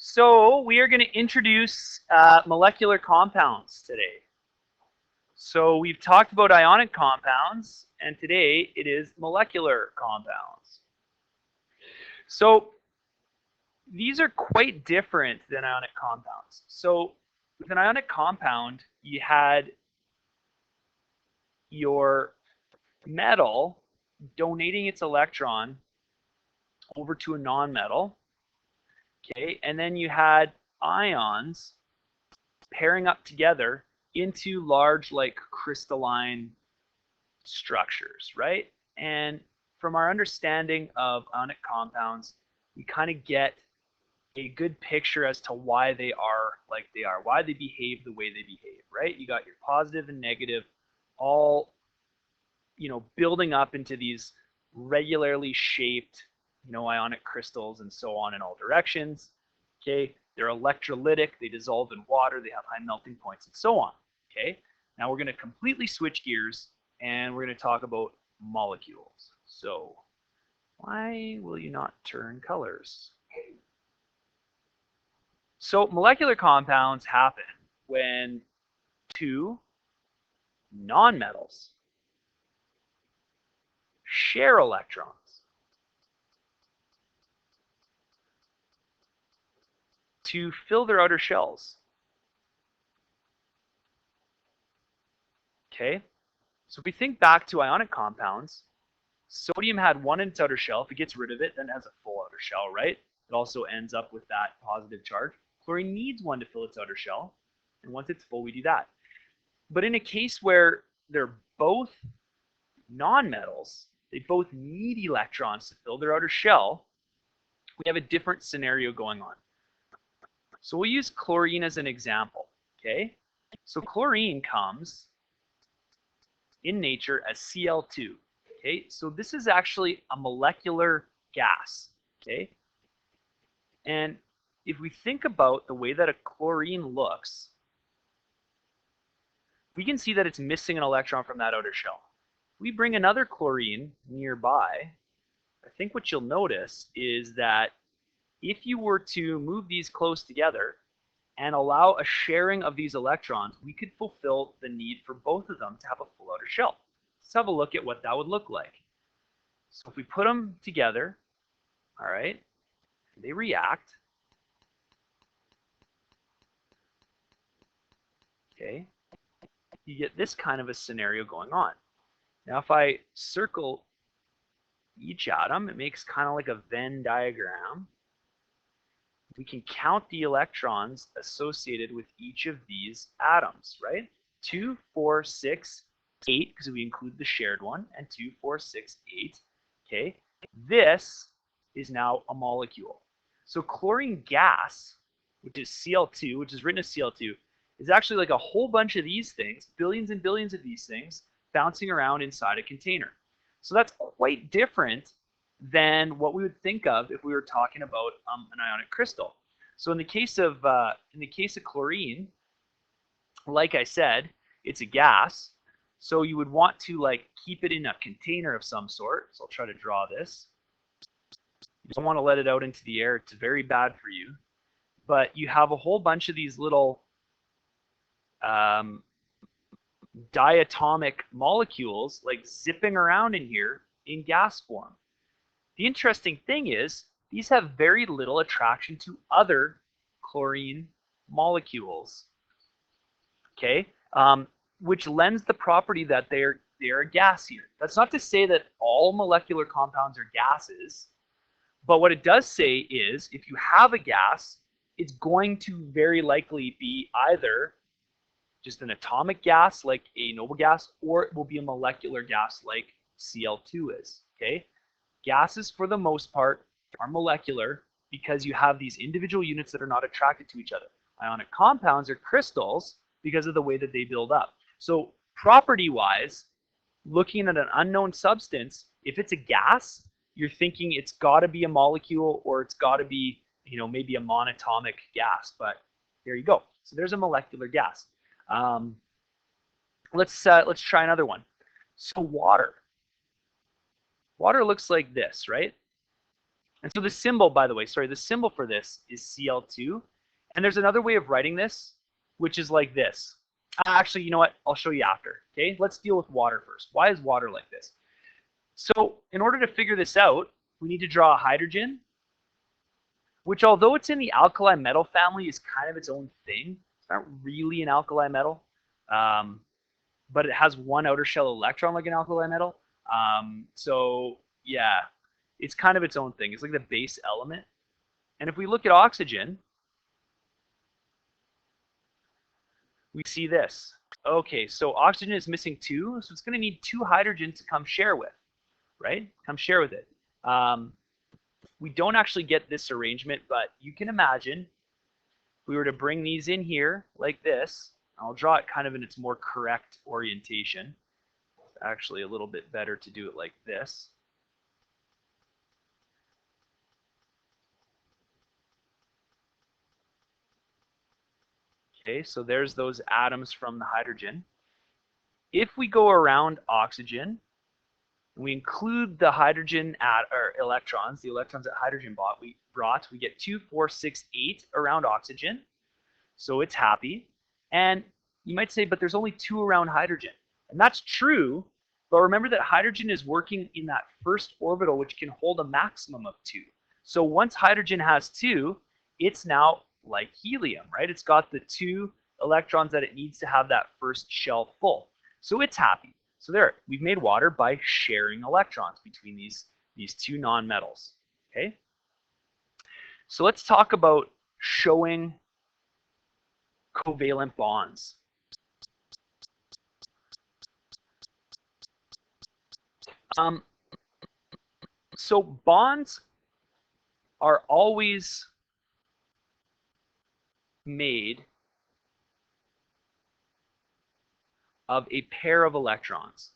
So we are going to introduce molecular compounds today. So we've talked about ionic compounds, and today it is molecular compounds. So these are quite different than ionic compounds. So with an ionic compound, you had your metal donating its electron over to a nonmetal, okay, and then you had ions pairing up together into large, like, crystalline structures, right? And from our understanding of ionic compounds, we kind of get a good picture as to why they are like they are, why they behave the way they behave, right? You got your positive and negative all, building up into these regularly shaped, ionic crystals and so on in all directions. Okay, they're electrolytic, they dissolve in water, they have high melting points, and so on. Okay, now we're going to completely switch gears and we're going to talk about molecules. So, why will you not turn colors? So, molecular compounds happen when two nonmetals share electrons to fill their outer shells. Okay, so if we think back to ionic compounds, sodium had one in its outer shell. If it gets rid of it, then it has a full outer shell, right? It also ends up with that positive charge. Chlorine needs one to fill its outer shell, and once it's full, we do that. But in a case where they're both nonmetals, they both need electrons to fill their outer shell, we have a different scenario going on. So we'll use chlorine as an example, okay? So chlorine comes in nature as Cl2, okay? So this is actually a molecular gas, okay? And if we think about the way that a chlorine looks, we can see that it's missing an electron from that outer shell. We bring another chlorine nearby, I think what you'll notice is that if you were to move these close together and allow a sharing of these electrons, we could fulfill the need for both of them to have a full outer shell. Let's have a look at what that would look like. So if we put them together, all right, they react. Okay, you get this kind of a scenario going on. Now if I circle each atom, it makes kind of like a Venn diagram. We can count the electrons associated with each of these atoms, right? 2, 4, 6, 8, because we include the shared one, and 2, 4, 6, 8. Okay, this is now a molecule. So chlorine gas, which is Cl2, which is written as Cl2, is actually like a whole bunch of these things, billions and billions of these things, bouncing around inside a container. So that's quite different than what we would think of if we were talking about an ionic crystal. So in the case of chlorine, like I said, it's a gas. So you would want to like keep it in a container of some sort. So I'll try to draw this. You don't want to let it out into the air. It's very bad for you. But you have a whole bunch of these little diatomic molecules like zipping around in here in gas form. The interesting thing is these have very little attraction to other chlorine molecules, okay, which lends the property that they're a gas here. That's not to say that all molecular compounds are gases, but what it does say is if you have a gas, it's going to very likely be either just an atomic gas like a noble gas, or it will be a molecular gas like Cl2 is, okay? Gases, for the most part, are molecular because you have these individual units that are not attracted to each other. Ionic compounds are crystals because of the way that they build up. So property-wise, looking at an unknown substance, if it's a gas, you're thinking it's got to be a molecule or it's got to be, maybe a monatomic gas. But there you go. So there's a molecular gas. Let's try another one. So water. Water looks like this, right? And so the symbol, by the way, sorry, the symbol for this is Cl2. And there's another way of writing this, which is like this. Actually, you know what? I'll show you after. Okay, let's deal with water first. Why is water like this? So in order to figure this out, we need to draw a hydrogen, which although it's in the alkali metal family is kind of its own thing. It's not really an alkali metal, but it has one outer shell electron like an alkali metal. So yeah, it's kind of its own thing. It's like the base element. And if we look at oxygen, we see this. Okay, so oxygen is missing 2, so it's going to need 2 hydrogens to come share with, right? Come share with it. We don't actually get this arrangement, but you can imagine if we were to bring these in here like this. I'll draw it kind of in its more correct orientation. It's actually a little bit better to do it like this. Okay, so there's those atoms from the hydrogen. If we go around oxygen, we include the hydrogen or electrons, the electrons that hydrogen brought, we get 2, 4, 6, 8 around oxygen. So it's happy. And you might say, but there's only 2 around hydrogen. And that's true, but remember that hydrogen is working in that first orbital, which can hold a maximum of 2. So once hydrogen has 2, it's now like helium, right? It's got the 2 electrons that it needs to have that first shell full. So it's happy. So there, we've made water by sharing electrons between these 2 nonmetals, okay? So let's talk about showing covalent bonds. So bonds are always made of a pair of electrons.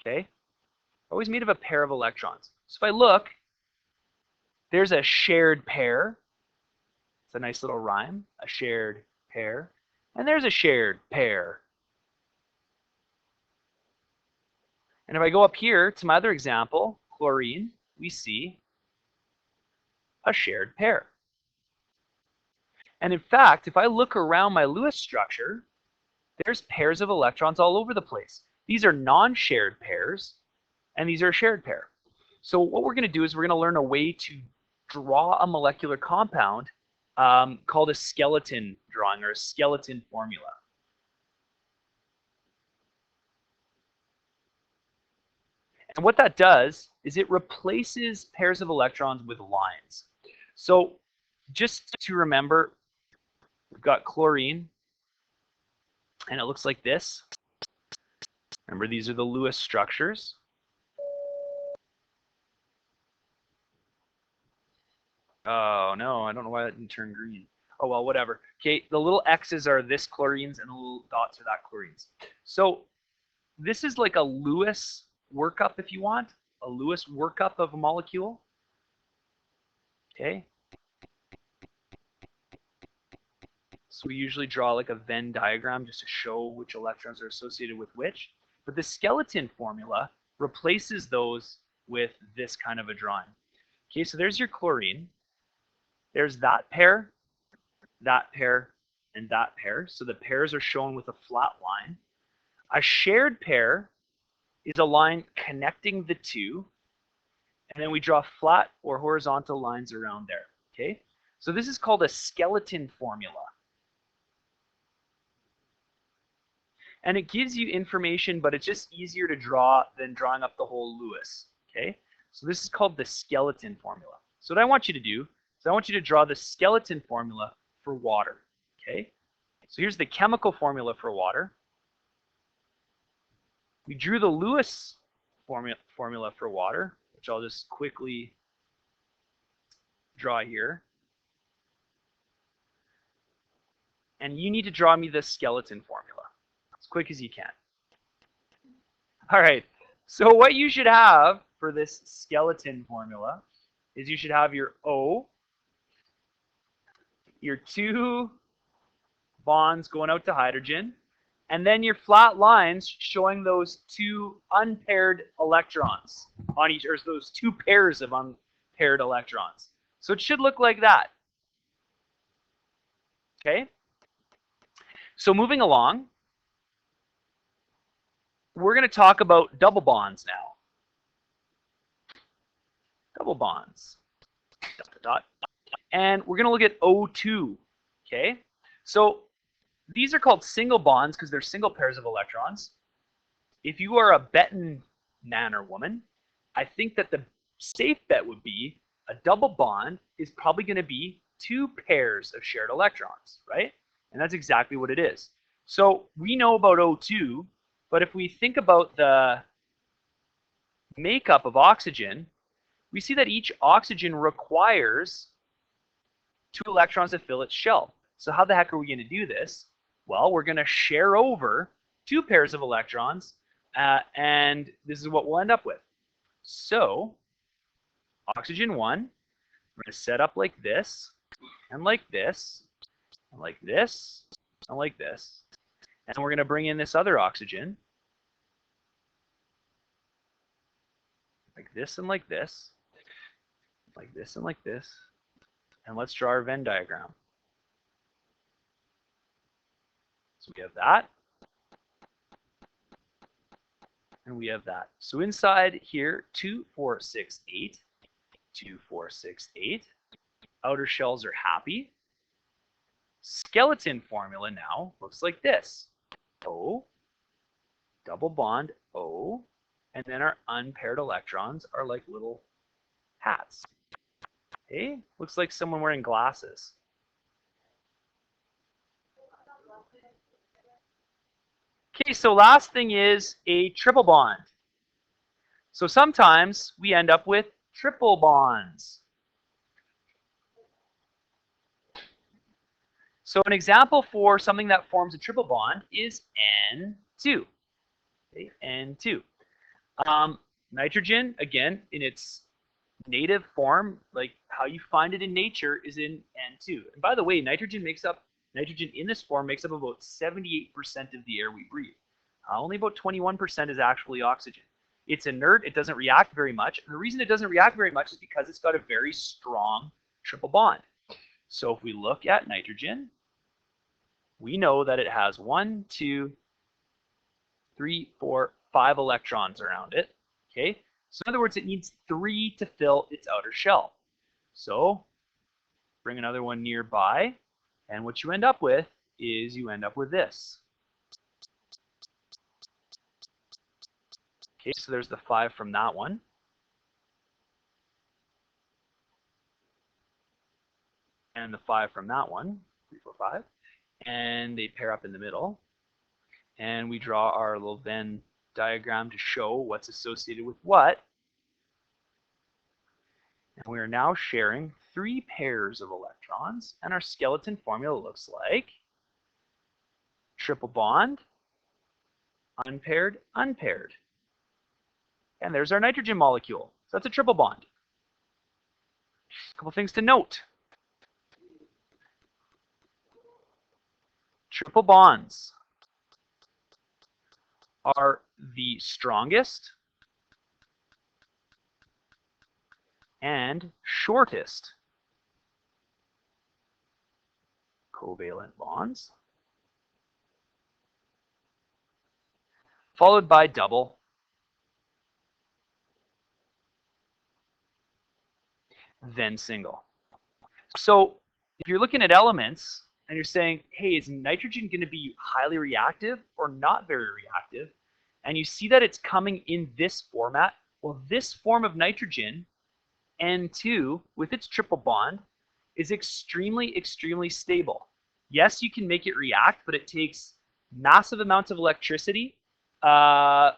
Okay? Always made of a pair of electrons. So if I look, there's a shared pair. It's a nice little rhyme, a shared pair. And there's a shared pair. And if I go up here to my other example, chlorine, we see a shared pair. And in fact, if I look around my Lewis structure, there's pairs of electrons all over the place. These are non-shared pairs, and these are a shared pair. So what we're going to do is we're going to learn a way to draw a molecular compound called a skeleton drawing or a skeleton formula. And what that does is it replaces pairs of electrons with lines. So just to remember, we've got chlorine, and it looks like this. Remember, these are the Lewis structures. Oh, no, I don't know why that didn't turn green. Oh, well, whatever. Okay, the little X's are this chlorines, and the little dots are that chlorines. So this is like a Lewis workup, if you want, a Lewis workup of a molecule. Okay. So we usually draw like a Venn diagram just to show which electrons are associated with which. But the skeleton formula replaces those with this kind of a drawing. Okay, so there's your chlorine. There's that pair, and that pair. So the pairs are shown with a flat line. A shared pair is a line connecting the 2, and then we draw flat or horizontal lines around there. Okay, so this is called a skeleton formula. And it gives you information, but it's just easier to draw than drawing up the whole Lewis. Okay, so this is called the skeleton formula. So what I want you to do is I want you to draw the skeleton formula for water. Okay, so here's the chemical formula for water. We drew the Lewis formula for water, which I'll just quickly draw here. And you need to draw me the skeleton formula as quick as you can. All right, so what you should have for this skeleton formula is you should have your O, your 2 bonds going out to hydrogen, and then your flat lines showing those two unpaired electrons on each, or those two pairs of unpaired electrons. So it should look like that. Okay? So moving along, we're going to talk about double bonds now. Double bonds. Dot, dot, dot. And we're going to look at O2. Okay? So these are called single bonds because they're single pairs of electrons. If you are a betting man or woman, I think that the safe bet would be a double bond is probably going to be two pairs of shared electrons, right? And that's exactly what it is. So we know about O2, but if we think about the makeup of oxygen, we see that each oxygen requires two electrons to fill its shell. So how the heck are we going to do this? Well, we're going to share over two pairs of electrons, and this is what we'll end up with. So oxygen 1, we're going to set up like this, and like this, and like this, and like this. And we're going to bring in this other oxygen, like this and like this, like this and like this. And let's draw our Venn diagram. So we have that, and we have that. So inside here, 2, 4, 6, 8, 2, 4, 6, 8. Outer shells are happy. Skeleton formula now looks like this. O, double bond O, and then our unpaired electrons are like little hats. Okay, looks like someone wearing glasses. Okay, so last thing is a triple bond. So sometimes we end up with triple bonds. So an example for something that forms a triple bond is N2. Okay, N2. Nitrogen, again, in its native form, like how you find it in nature, is in N2. And by the way, nitrogen in this form makes up about 78% of the air we breathe. Only about 21% is actually oxygen. It's inert, it doesn't react very much. And the reason it doesn't react very much is because it's got a very strong triple bond. So if we look at nitrogen, we know that it has 1, 2, 3, 4, 5 electrons around it. Okay, so in other words, it needs 3 to fill its outer shell. So bring another one nearby, and what you end up with is you end up with this. Okay, so there's the 5 from that one. And the 5 from that one, 3, 4, 5. And they pair up in the middle. And we draw our little Venn diagram to show what's associated with what. And we are now sharing 3 pairs of electrons, and our skeleton formula looks like triple bond, unpaired, unpaired. And there's our nitrogen molecule. So that's a triple bond. A couple things to note. Triple bonds are the strongest and shortest covalent bonds, followed by double, then single. So if you're looking at elements and you're saying, hey, is nitrogen going to be highly reactive or not very reactive? And you see that it's coming in this format. Well, this form of nitrogen, N2, with its triple bond, is extremely, extremely stable. Yes, you can make it react, but it takes massive amounts of electricity. I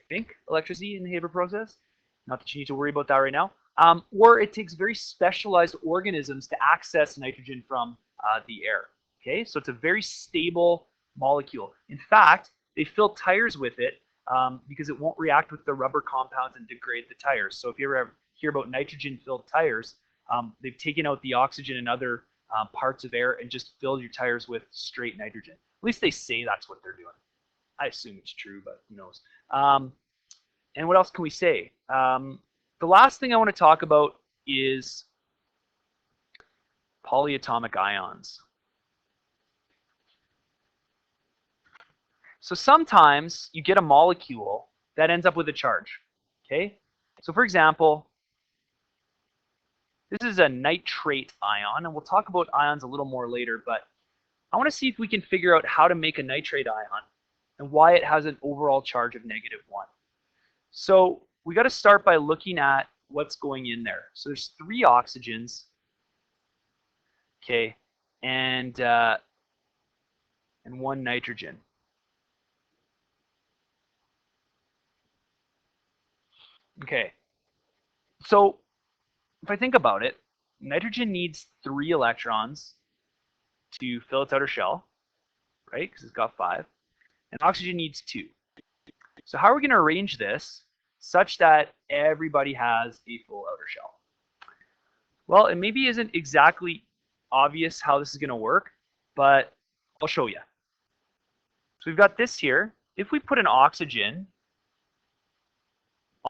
think electricity in the Haber process. Not that you need to worry about that right now. Or it takes very specialized organisms to access nitrogen from the air. Okay, so it's a very stable molecule. In fact, they fill tires with it because it won't react with the rubber compounds and degrade the tires. So if you ever hear about nitrogen-filled tires, they've taken out the oxygen and other parts of air and just filled your tires with straight nitrogen. At least they say that's what they're doing. I assume it's true, but who knows. And what else can we say? The last thing I want to talk about is polyatomic ions. So sometimes you get a molecule that ends up with a charge. Okay? So for example, this is a nitrate ion, and we'll talk about ions a little more later, but I want to see if we can figure out how to make a nitrate ion and why it has an overall charge of -1. So we got to start by looking at what's going in there. So there's 3 oxygens, okay, and 1 nitrogen. Okay, so if I think about it, nitrogen needs 3 electrons to fill its outer shell, right? Because it's got 5, and oxygen needs 2. So how are we going to arrange this such that everybody has a full outer shell? Well, it maybe isn't exactly obvious how this is going to work, but I'll show you. So we've got this here. If we put an oxygen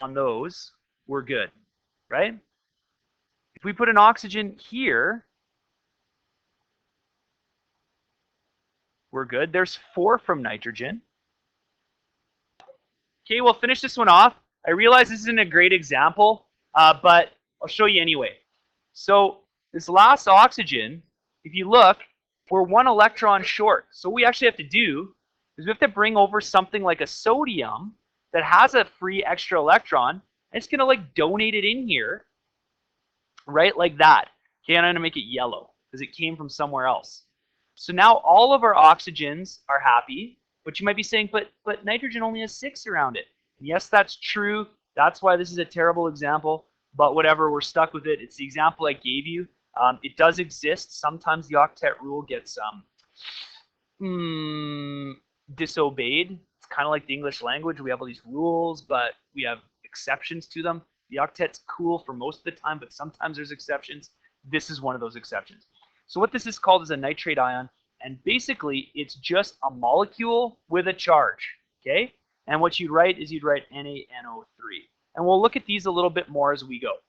on those, we're good, right? If we put an oxygen here, we're good. There's 4 from nitrogen. Okay, we'll finish this one off. I realize this isn't a great example, but I'll show you anyway. So this last oxygen, if you look, we're 1 electron short. So what we actually have to do is we have to bring over something like a sodium that has a free extra electron, and it's going to like donate it in here, right, like that. Okay, and I'm going to make it yellow because it came from somewhere else. So now all of our oxygens are happy, but you might be saying, but nitrogen only has 6 around it. And yes, that's true. That's why this is a terrible example, but whatever, we're stuck with it. It's the example I gave you. It does exist. Sometimes the octet rule gets disobeyed. It's kind of like the English language. We have all these rules, but we have exceptions to them. The octet's cool for most of the time, but sometimes there's exceptions. This is one of those exceptions. So what this is called is a nitrate ion, and basically it's just a molecule with a charge, okay? And what you'd write is you'd write NaNO3. And we'll look at these a little bit more as we go.